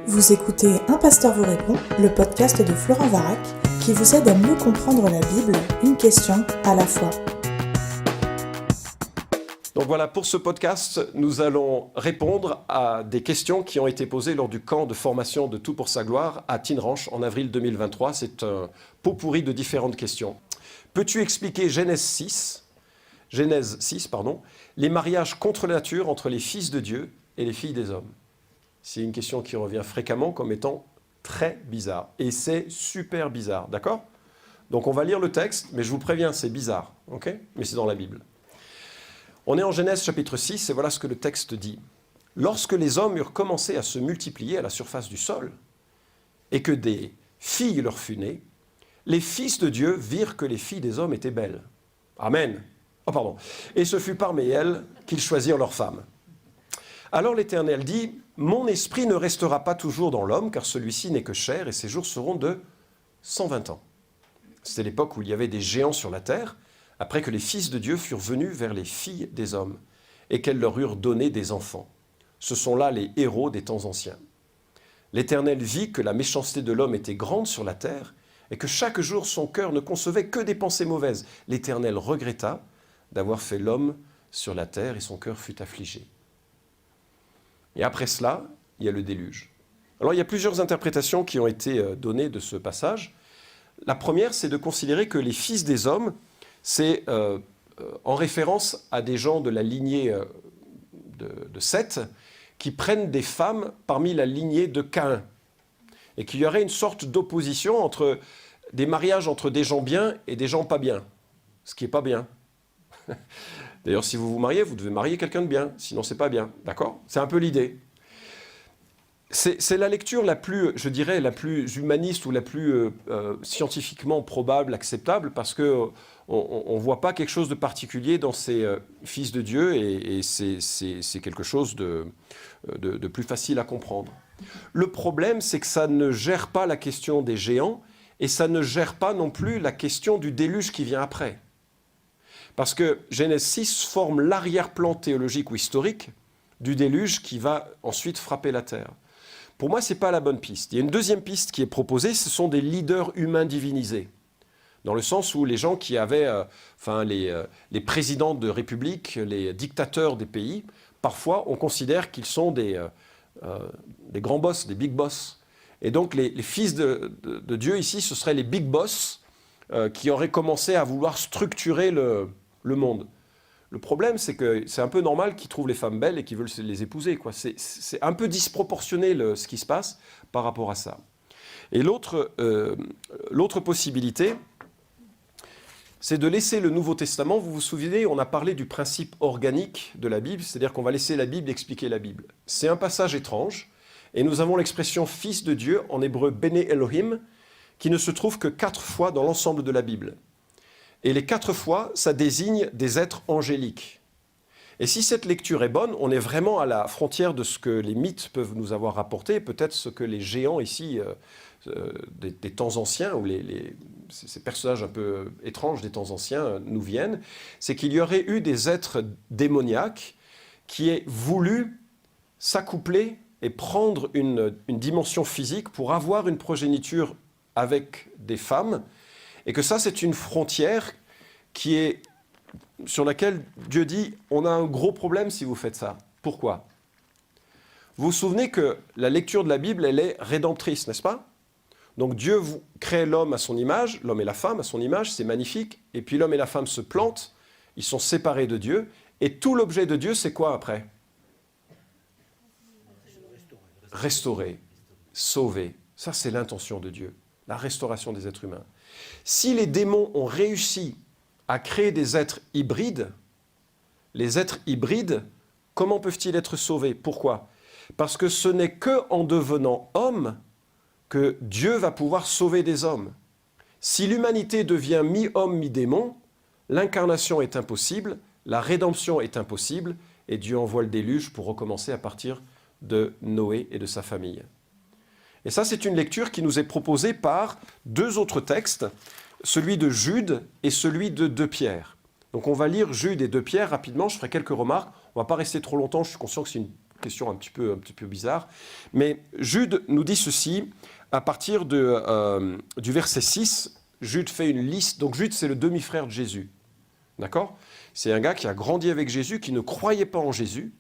Vous écoutez Un pasteur vous répond, le podcast de Florent Varac, qui vous aide à mieux comprendre la Bible, une question à la fois. Donc voilà, pour ce podcast, nous allons répondre à des questions qui ont été posées lors du camp de formation de Tout pour sa gloire à Tin Ranch en avril 2023. C'est un pot pourri de différentes questions. Peux-tu expliquer Genèse 6, les mariages contre la nature entre les fils de Dieu et les filles des hommes? C'est une question qui revient fréquemment comme étant très bizarre. Et c'est super bizarre, d'accord? Donc on va lire le texte, mais je vous préviens, c'est bizarre, ok? Mais c'est dans la Bible. On est en Genèse chapitre 6, et voilà ce que le texte dit. Lorsque les hommes eurent commencé à se multiplier à la surface du sol, et que des filles leur furent nées, les fils de Dieu virent que les filles des hommes étaient belles. Amen. Et ce fut parmi elles qu'ils choisirent leurs femmes. Alors l'Éternel dit, « Mon esprit ne restera pas toujours dans l'homme, car celui-ci n'est que chair, et ses jours seront de 120 ans. » C'était l'époque où il y avait des géants sur la terre, après que les fils de Dieu furent venus vers les filles des hommes, et qu'elles leur eurent donné des enfants. Ce sont là les héros des temps anciens. L'Éternel vit que la méchanceté de l'homme était grande sur la terre, et que chaque jour son cœur ne concevait que des pensées mauvaises. L'Éternel regretta d'avoir fait l'homme sur la terre, et son cœur fut affligé. Et après cela, il y a le déluge. Alors il y a plusieurs interprétations qui ont été données de ce passage. La première, c'est de considérer que les fils des hommes, c'est en référence à des gens de la lignée de Seth qui prennent des femmes parmi la lignée de Caïn. Et qu'il y aurait une sorte d'opposition entre des mariages entre des gens bien et des gens pas bien. Ce qui n'est pas bien. D'ailleurs, si vous vous mariez, vous devez marier quelqu'un de bien, sinon c'est pas bien, d'accord? C'est un peu l'idée. C'est la lecture la plus, je dirais, la plus humaniste ou la plus scientifiquement probable, acceptable, parce que on voit pas quelque chose de particulier dans ces fils de Dieu, et c'est quelque chose de plus facile à comprendre. Le problème, c'est que ça ne gère pas la question des géants, et ça ne gère pas non plus la question du déluge qui vient après. Parce que Genèse 6 forme l'arrière-plan théologique ou historique du déluge qui va ensuite frapper la terre. Pour moi, ce n'est pas la bonne piste. Il y a une deuxième piste qui est proposée, ce sont des leaders humains divinisés. Dans le sens où les gens qui avaient, les présidents de république, les dictateurs des pays, parfois on considère qu'ils sont des grands boss, des big boss. Et donc les fils de Dieu ici, ce seraient les big boss qui auraient commencé à vouloir structurer le monde. Le problème, c'est que c'est un peu normal qu'ils trouvent les femmes belles et qu'ils veulent les épouser, quoi. C'est un peu disproportionné ce qui se passe par rapport à ça. Et l'autre possibilité, c'est de laisser le Nouveau Testament. Vous vous souvenez, on a parlé du principe organique de la Bible, c'est-à-dire qu'on va laisser la Bible expliquer la Bible. C'est un passage étrange, et nous avons l'expression « fils de Dieu » en hébreu « Béné Elohim », qui ne se trouve que 4 fois dans l'ensemble de la Bible. Et les 4 fois, ça désigne des êtres angéliques. Et si cette lecture est bonne, on est vraiment à la frontière de ce que les mythes peuvent nous avoir rapporté, peut-être ce que les géants ici, des temps anciens, ou ces personnages un peu étranges des temps anciens nous viennent, c'est qu'il y aurait eu des êtres démoniaques qui aient voulu s'accoupler et prendre une dimension physique pour avoir une progéniture avec des femmes, et que ça, c'est une frontière sur laquelle Dieu dit « on a un gros problème si vous faites ça ». Pourquoi? Vous vous souvenez que la lecture de la Bible, elle est rédemptrice, n'est-ce pas? Donc Dieu crée l'homme à son image, l'homme et la femme à son image, c'est magnifique, et puis l'homme et la femme se plantent, ils sont séparés de Dieu, et tout l'objet de Dieu, c'est quoi après? Restaurer, sauver. Ça, c'est l'intention de Dieu. La restauration des êtres humains. Si les démons ont réussi à créer des êtres hybrides, les êtres hybrides, comment peuvent-ils être sauvés? Pourquoi? Parce que ce n'est qu'en devenant homme que Dieu va pouvoir sauver des hommes. Si l'humanité devient mi-homme, mi-démon, l'incarnation est impossible, la rédemption est impossible, et Dieu envoie le déluge pour recommencer à partir de Noé et de sa famille. Et ça, c'est une lecture qui nous est proposée par 2 autres textes, celui de Jude et celui de 2 Pierre. Donc on va lire Jude et 2 Pierre rapidement, je ferai quelques remarques. On ne va pas rester trop longtemps, je suis conscient que c'est une question un petit peu bizarre. Mais Jude nous dit ceci, à partir du verset 6, Jude fait une liste. Donc Jude, c'est le demi-frère de Jésus. D'accord ? C'est un gars qui a grandi avec Jésus, qui ne croyait pas en Jésus,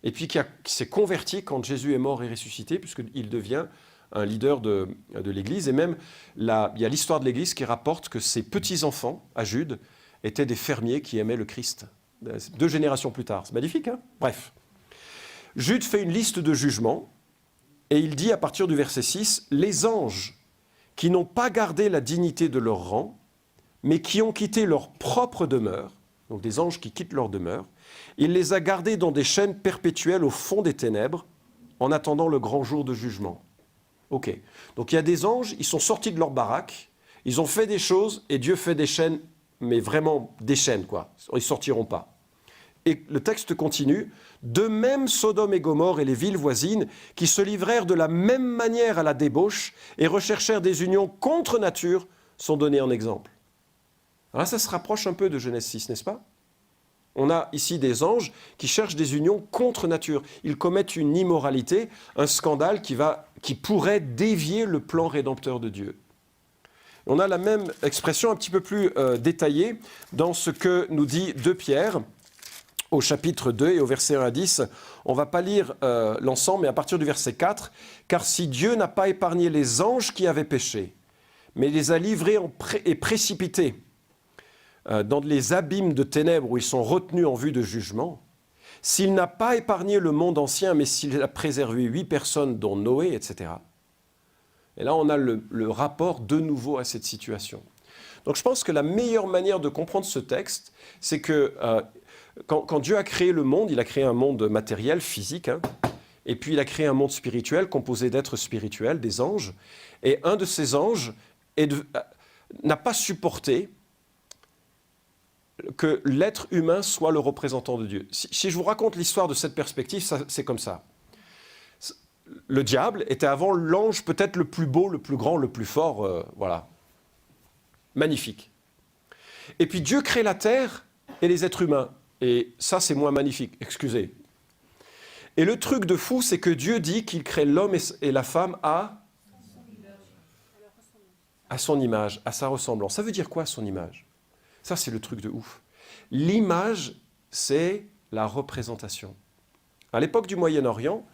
et puis qui s'est converti quand Jésus est mort et ressuscité, puisqu'il devient un leader de l'Église. Et même, il y a l'histoire de l'Église qui rapporte que ses petits-enfants, à Jude, étaient des fermiers qui aimaient le Christ. 2 générations plus tard. C'est magnifique, hein ? Bref. Jude fait une liste de jugements, et il dit à partir du verset 6, « Les anges qui n'ont pas gardé la dignité de leur rang, mais qui ont quitté leur propre demeure, donc des anges qui quittent leur demeure, il les a gardés dans des chaînes perpétuelles au fond des ténèbres, en attendant le grand jour de jugement. » Ok. Donc il y a des anges, ils sont sortis de leur baraque, ils ont fait des choses, et Dieu fait des chaînes, mais vraiment des chaînes, quoi. Ils ne sortiront pas. Et le texte continue, « De même Sodome et Gomorrhe et les villes voisines, qui se livrèrent de la même manière à la débauche et recherchèrent des unions contre nature, sont donnés en exemple. » Alors là, ça se rapproche un peu de Genèse 6, n'est-ce pas ? On a ici des anges qui cherchent des unions contre nature. Ils commettent une immoralité, un scandale qui pourrait dévier le plan rédempteur de Dieu. On a la même expression un petit peu plus détaillée dans ce que nous dit 2 Pierre, au chapitre 2 et au verset 1 à 10. On ne va pas lire l'ensemble, mais à partir du verset 4. « Car si Dieu n'a pas épargné les anges qui avaient péché, mais les a livrés et précipités, dans les abîmes de ténèbres où ils sont retenus en vue de jugement, s'il n'a pas épargné le monde ancien, mais s'il a préservé 8 personnes, dont Noé, etc. » Et là, on a le rapport de nouveau à cette situation. Donc je pense que la meilleure manière de comprendre ce texte, c'est que quand Dieu a créé le monde, il a créé un monde matériel, physique, hein, et puis il a créé un monde spirituel composé d'êtres spirituels, des anges, et un de ces anges n'a pas supporté que l'être humain soit le représentant de Dieu. Si je vous raconte l'histoire de cette perspective, c'est comme ça. Le diable était avant l'ange peut-être le plus beau, le plus grand, le plus fort, voilà. Magnifique. Et puis Dieu crée la terre et les êtres humains. Et ça, c'est moins magnifique, excusez. Et le truc de fou, c'est que Dieu dit qu'il crée l'homme et la femme à son image, à sa ressemblance. Ça veut dire quoi, son image ? Ça, c'est le truc de ouf. L'image, c'est la représentation. À l'époque du Moyen-Orient,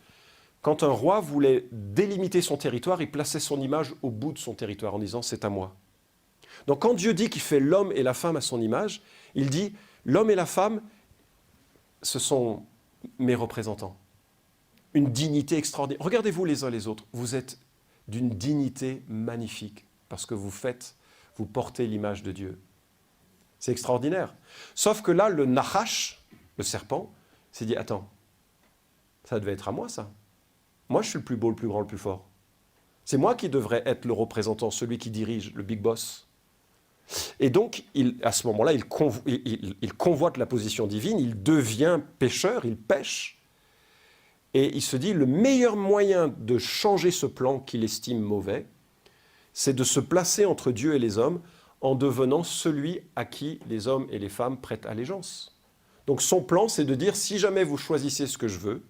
quand un roi voulait délimiter son territoire, il plaçait son image au bout de son territoire en disant « c'est à moi ». Donc quand Dieu dit qu'il fait l'homme et la femme à son image, il dit « l'homme et la femme, ce sont mes représentants ». Une dignité extraordinaire. Regardez-vous les uns les autres, vous êtes d'une dignité magnifique parce que vous portez l'image de Dieu. C'est extraordinaire. Sauf que là, le Nachash, le serpent, s'est dit « attends, ça devait être à moi ça. Moi, je suis le plus beau, le plus grand, le plus fort. C'est moi qui devrais être le représentant, celui qui dirige, le big boss. » Et donc, à ce moment-là, il convoite la position divine, il devient pécheur, il pêche. Et il se dit, le meilleur moyen de changer ce plan qu'il estime mauvais, c'est de se placer entre Dieu et les hommes en devenant celui à qui les hommes et les femmes prêtent allégeance. Donc son plan, c'est de dire, si jamais vous choisissez ce que je veux,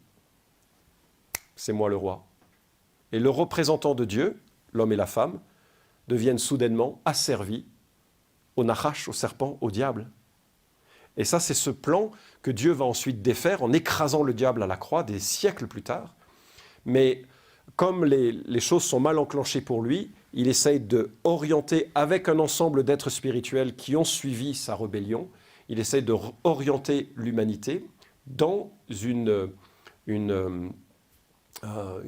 c'est moi le roi. Et le représentant de Dieu, l'homme et la femme, deviennent soudainement asservis au Nachash, au serpent, au diable. Et ça, c'est ce plan que Dieu va ensuite défaire en écrasant le diable à la croix des siècles plus tard. Mais comme les choses sont mal enclenchées pour lui, il essaye d'orienter avec un ensemble d'êtres spirituels qui ont suivi sa rébellion, il essaye d'orienter l'humanité dans une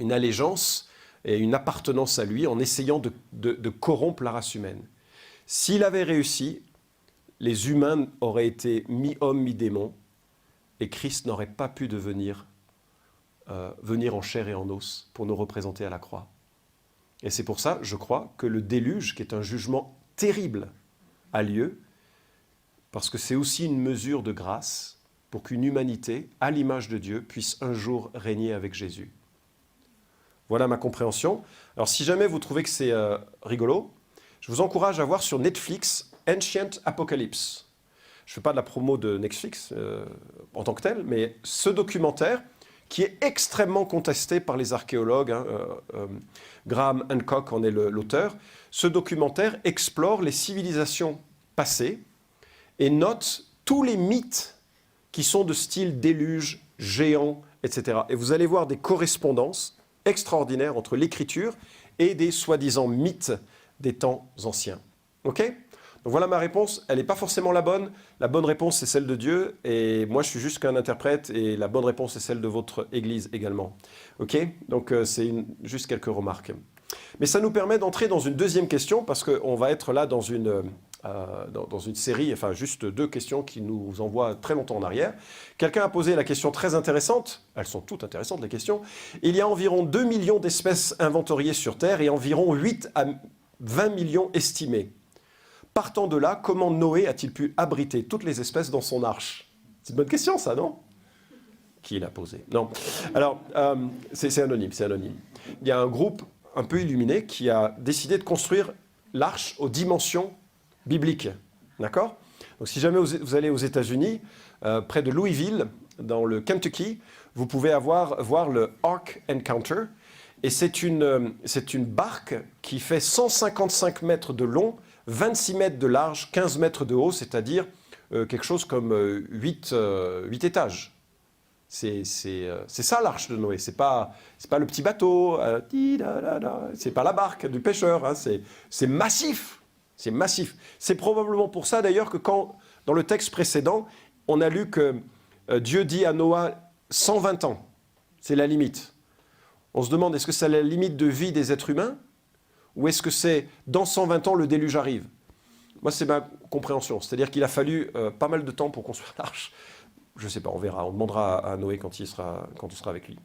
allégeance et une appartenance à lui en essayant de corrompre la race humaine. S'il avait réussi, les humains auraient été mi-homme, mi-démon, et Christ n'aurait pas pu venir en chair et en os pour nous représenter à la croix. Et c'est pour ça, je crois, que le déluge, qui est un jugement terrible, a lieu, parce que c'est aussi une mesure de grâce pour qu'une humanité, à l'image de Dieu, puisse un jour régner avec Jésus. Voilà ma compréhension. Alors si jamais vous trouvez que c'est rigolo, je vous encourage à voir sur Netflix Ancient Apocalypse. Je ne fais pas de la promo de Netflix en tant que tel, mais ce documentaire qui est extrêmement contesté par les archéologues. Graham Hancock en est l'auteur. Ce documentaire explore les civilisations passées et note tous les mythes qui sont de style déluge, géant, etc. Et vous allez voir des correspondances extraordinaires entre l'écriture et des soi-disant mythes des temps anciens. Ok ? Donc voilà ma réponse. Elle n'est pas forcément la bonne. La bonne réponse, c'est celle de Dieu. Et moi, je suis juste qu'un interprète. Et la bonne réponse, c'est celle de votre Église également. Ok ? Donc c'est juste quelques remarques. Mais ça nous permet d'entrer dans une deuxième question, parce qu'on va être là dans une série, enfin juste 2 questions qui nous envoient très longtemps en arrière. Quelqu'un a posé la question très intéressante, elles sont toutes intéressantes les questions. Il y a environ 2 millions d'espèces inventoriées sur Terre et environ 8 à 20 millions estimées. Partant de là, comment Noé a-t-il pu abriter toutes les espèces dans son arche? C'est une bonne question ça, non? Qui l'a posé? Non. Alors, c'est anonyme, c'est anonyme. Il y a un groupe un peu illuminé qui a décidé de construire l'arche aux dimensions bibliques. D'accord? Donc si jamais vous allez aux États-Unis, près de Louisville, dans le Kentucky, vous pouvez voir le Ark Encounter. Et c'est une barque qui fait 155 mètres de long, 26 mètres de large, 15 mètres de haut, c'est-à-dire quelque chose comme 8 étages. C'est ça l'arche de Noé. C'est pas le petit bateau, c'est pas la barque du pêcheur. Hein, c'est massif. C'est massif. C'est probablement pour ça d'ailleurs que dans le texte précédent, on a lu que Dieu dit à Noah 120 ans. C'est la limite. On se demande, est-ce que c'est la limite de vie des êtres humains? Ou est-ce que c'est dans 120 ans le déluge arrive? Moi, c'est ma compréhension. C'est-à-dire qu'il a fallu pas mal de temps pour construire l'arche. Je ne sais pas, on verra. On demandera à Noé quand il sera avec lui.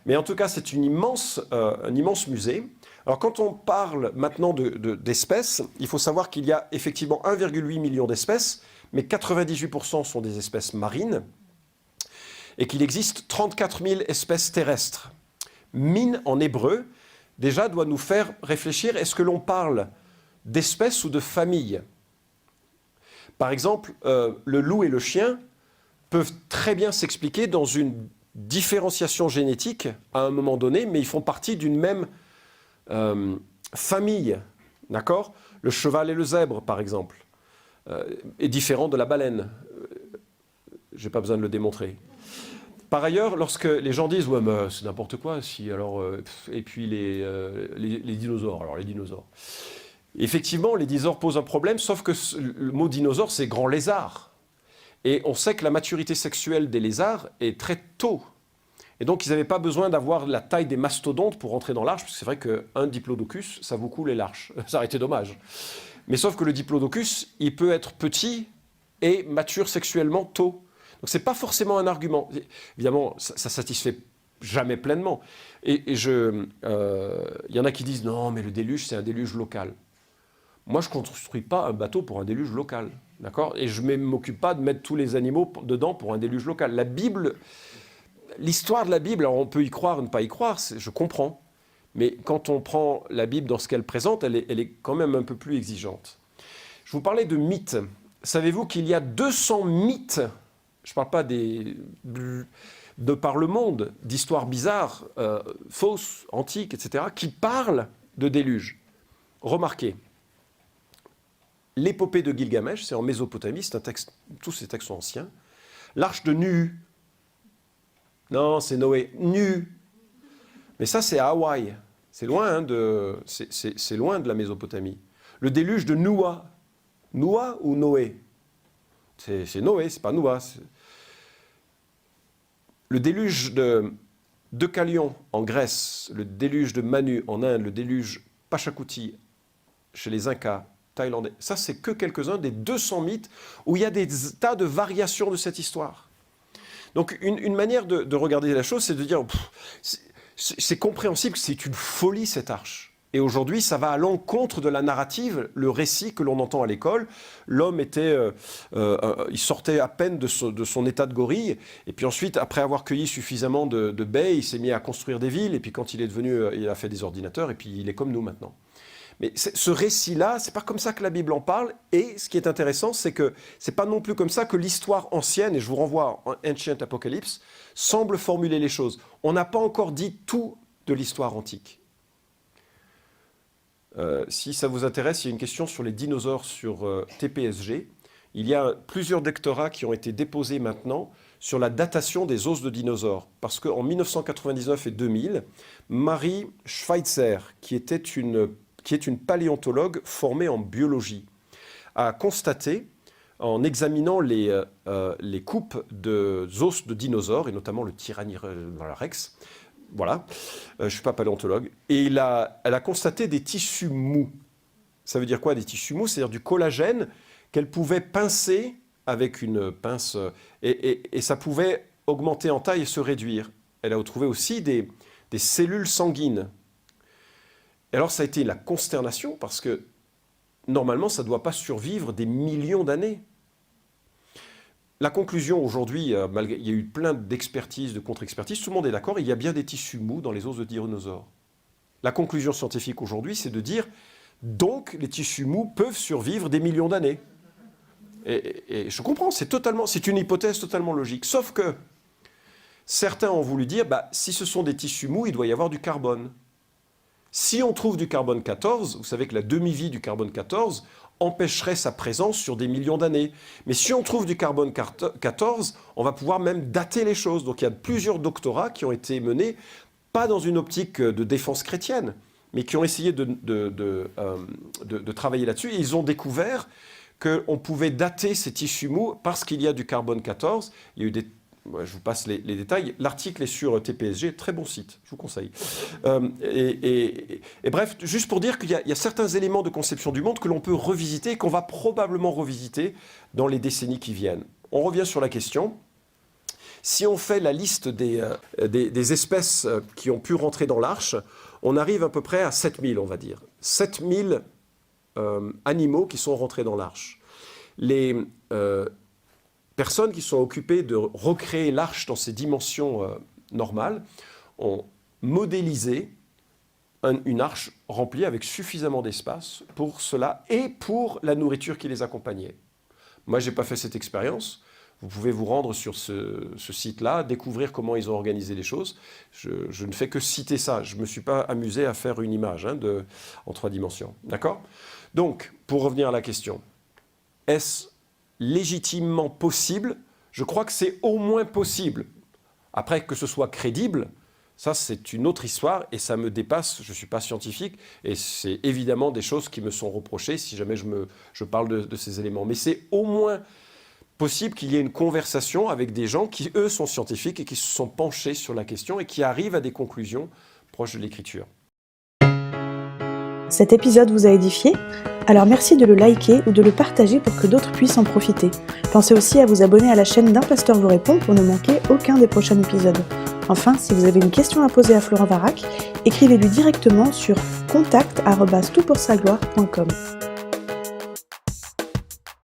Mais en tout cas, c'est un immense musée. Alors, quand on parle maintenant d'espèces, il faut savoir qu'il y a effectivement 1,8 million d'espèces, mais 98% sont des espèces marines, et qu'il existe 34 000 espèces terrestres. Mine, en hébreu, déjà doit nous faire réfléchir, est-ce que l'on parle d'espèces ou de familles? Par exemple, le loup et le chien peuvent très bien s'expliquer dans une différenciation génétique à un moment donné, mais ils font partie d'une même famille, d'accord? Le cheval et le zèbre, par exemple, est différent de la baleine. Je n'ai pas besoin de le démontrer. Par ailleurs, lorsque les gens disent « ouais, mais c'est n'importe quoi, si alors et puis les dinosaures, alors les dinosaures. Effectivement, les dinosaures posent un problème, sauf que le mot dinosaure, c'est grand lézard. Et on sait que la maturité sexuelle des lézards est très tôt. Et donc, ils n'avaient pas besoin d'avoir la taille des mastodontes pour rentrer dans l'arche, parce que c'est vrai qu'un diplodocus, ça vous coule l'arche. Ça aurait été dommage. Mais sauf que le diplodocus, il peut être petit et mature sexuellement tôt. Donc, ce n'est pas forcément un argument. Évidemment, ça ne satisfait jamais pleinement. Et il y en a qui disent « non, mais le déluge, c'est un déluge local ». Moi, je ne construis pas un bateau pour un déluge local. D'accord? Et je ne m'occupe pas de mettre tous les animaux dedans pour un déluge local. La Bible, l'histoire de la Bible, alors on peut y croire ou ne pas y croire, je comprends. Mais quand on prend la Bible dans ce qu'elle présente, elle est quand même un peu plus exigeante. Je vous parlais de mythes. Savez-vous qu'il y a 200 mythes, je ne parle pas de par le monde, d'histoires bizarres, fausses, antiques, etc., qui parlent de déluge. Remarquez. L'épopée de Gilgamesh, c'est en Mésopotamie, c'est un texte, tous ces textes sont anciens. L'arche de Nu. Non, c'est Noé. Nu. Mais ça, c'est à Hawaï. C'est loin, c'est loin de la Mésopotamie. Le déluge de Noua. Noua ou Noé? C'est Noé, c'est pas Noua. Le déluge de Deucalion en Grèce, le déluge de Manu en Inde, le déluge Pachacuti chez les Incas, thaïlandais. Ça, c'est que quelques-uns des 200 mythes où il y a des tas de variations de cette histoire. Donc, une manière de regarder la chose, c'est de dire, c'est compréhensible que c'est une folie, cette arche. Et aujourd'hui, ça va à l'encontre de la narrative, le récit que l'on entend à l'école. L'homme il sortait à peine de son état de gorille. Et puis ensuite, après avoir cueilli suffisamment de baies, il s'est mis à construire des villes. Et puis quand il est devenu, il a fait des ordinateurs. Et puis il est comme nous maintenant. Mais ce récit-là, c'est pas comme ça que la Bible en parle. Et ce qui est intéressant, c'est que c'est pas non plus comme ça que l'histoire ancienne, et je vous renvoie en Ancient Apocalypse, semble formuler les choses. On n'a pas encore dit tout de l'histoire antique. Si ça vous intéresse, il y a une question sur les dinosaures sur TPSG. Il y a plusieurs doctorats qui ont été déposés maintenant sur la datation des os de dinosaures. Parce qu'en 1999 et 2000, Marie Schweitzer, qui est une paléontologue formée en biologie, a constaté, en examinant les coupes d'os de dinosaures, et notamment le Tyrannosaurus, voilà, je ne suis pas paléontologue, et elle a constaté des tissus mous. Ça veut dire quoi, des tissus mous? C'est-à-dire du collagène qu'elle pouvait pincer avec une pince, et ça pouvait augmenter en taille et se réduire. Elle a trouvé aussi des cellules sanguines. Et alors ça a été la consternation, parce que normalement ça ne doit pas survivre des millions d'années. La conclusion aujourd'hui, il y a eu plein d'expertises, de contre-expertises, tout le monde est d'accord, il y a bien des tissus mous dans les os de dinosaures. La conclusion scientifique aujourd'hui, c'est de dire, donc les tissus mous peuvent survivre des millions d'années. Et je comprends, c'est une hypothèse totalement logique. Sauf que certains ont voulu dire, si ce sont des tissus mous, il doit y avoir du carbone. Si on trouve du carbone 14, vous savez que la demi-vie du carbone 14 empêcherait sa présence sur des millions d'années. Mais si on trouve du carbone 14, on va pouvoir même dater les choses. Donc il y a plusieurs doctorats qui ont été menés, pas dans une optique de défense chrétienne, mais qui ont essayé de travailler là-dessus. Et ils ont découvert qu'on pouvait dater ces tissus mous parce qu'il y a du carbone 14. Il y a eu je vous passe les détails. L'article est sur TPSG, très bon site, je vous conseille. Et bref, juste pour dire qu'il y a certains éléments de conception du monde que l'on peut revisiter et qu'on va probablement revisiter dans les décennies qui viennent. On revient sur la question. Si on fait la liste des espèces qui ont pu rentrer dans l'arche, on arrive à peu près à 7000, on va dire. 7000 animaux qui sont rentrés dans l'arche. Les personnes qui sont occupées de recréer l'arche dans ses dimensions normales ont modélisé une arche remplie avec suffisamment d'espace pour cela et pour la nourriture qui les accompagnait. Moi, je n'ai pas fait cette expérience. Vous pouvez vous rendre sur ce site-là, découvrir comment ils ont organisé les choses. Je ne fais que citer ça. Je ne me suis pas amusé à faire une image en 3 dimensions. D'accord ? Donc, pour revenir à la question, est-ce légitimement possible? Je crois que c'est au moins possible. Après, que ce soit crédible, ça c'est une autre histoire et ça me dépasse. Je ne suis pas scientifique et c'est évidemment des choses qui me sont reprochées si jamais je parle de ces éléments. Mais c'est au moins possible qu'il y ait une conversation avec des gens qui, eux, sont scientifiques et qui se sont penchés sur la question et qui arrivent à des conclusions proches de l'écriture. Cet épisode vous a édifié ? Alors merci de le liker ou de le partager pour que d'autres puissent en profiter. Pensez aussi à vous abonner à la chaîne d'Un Pasteur vous répond pour ne manquer aucun des prochains épisodes. Enfin, si vous avez une question à poser à Florent Varac, écrivez-lui directement sur contact@toutpoursagloire.com.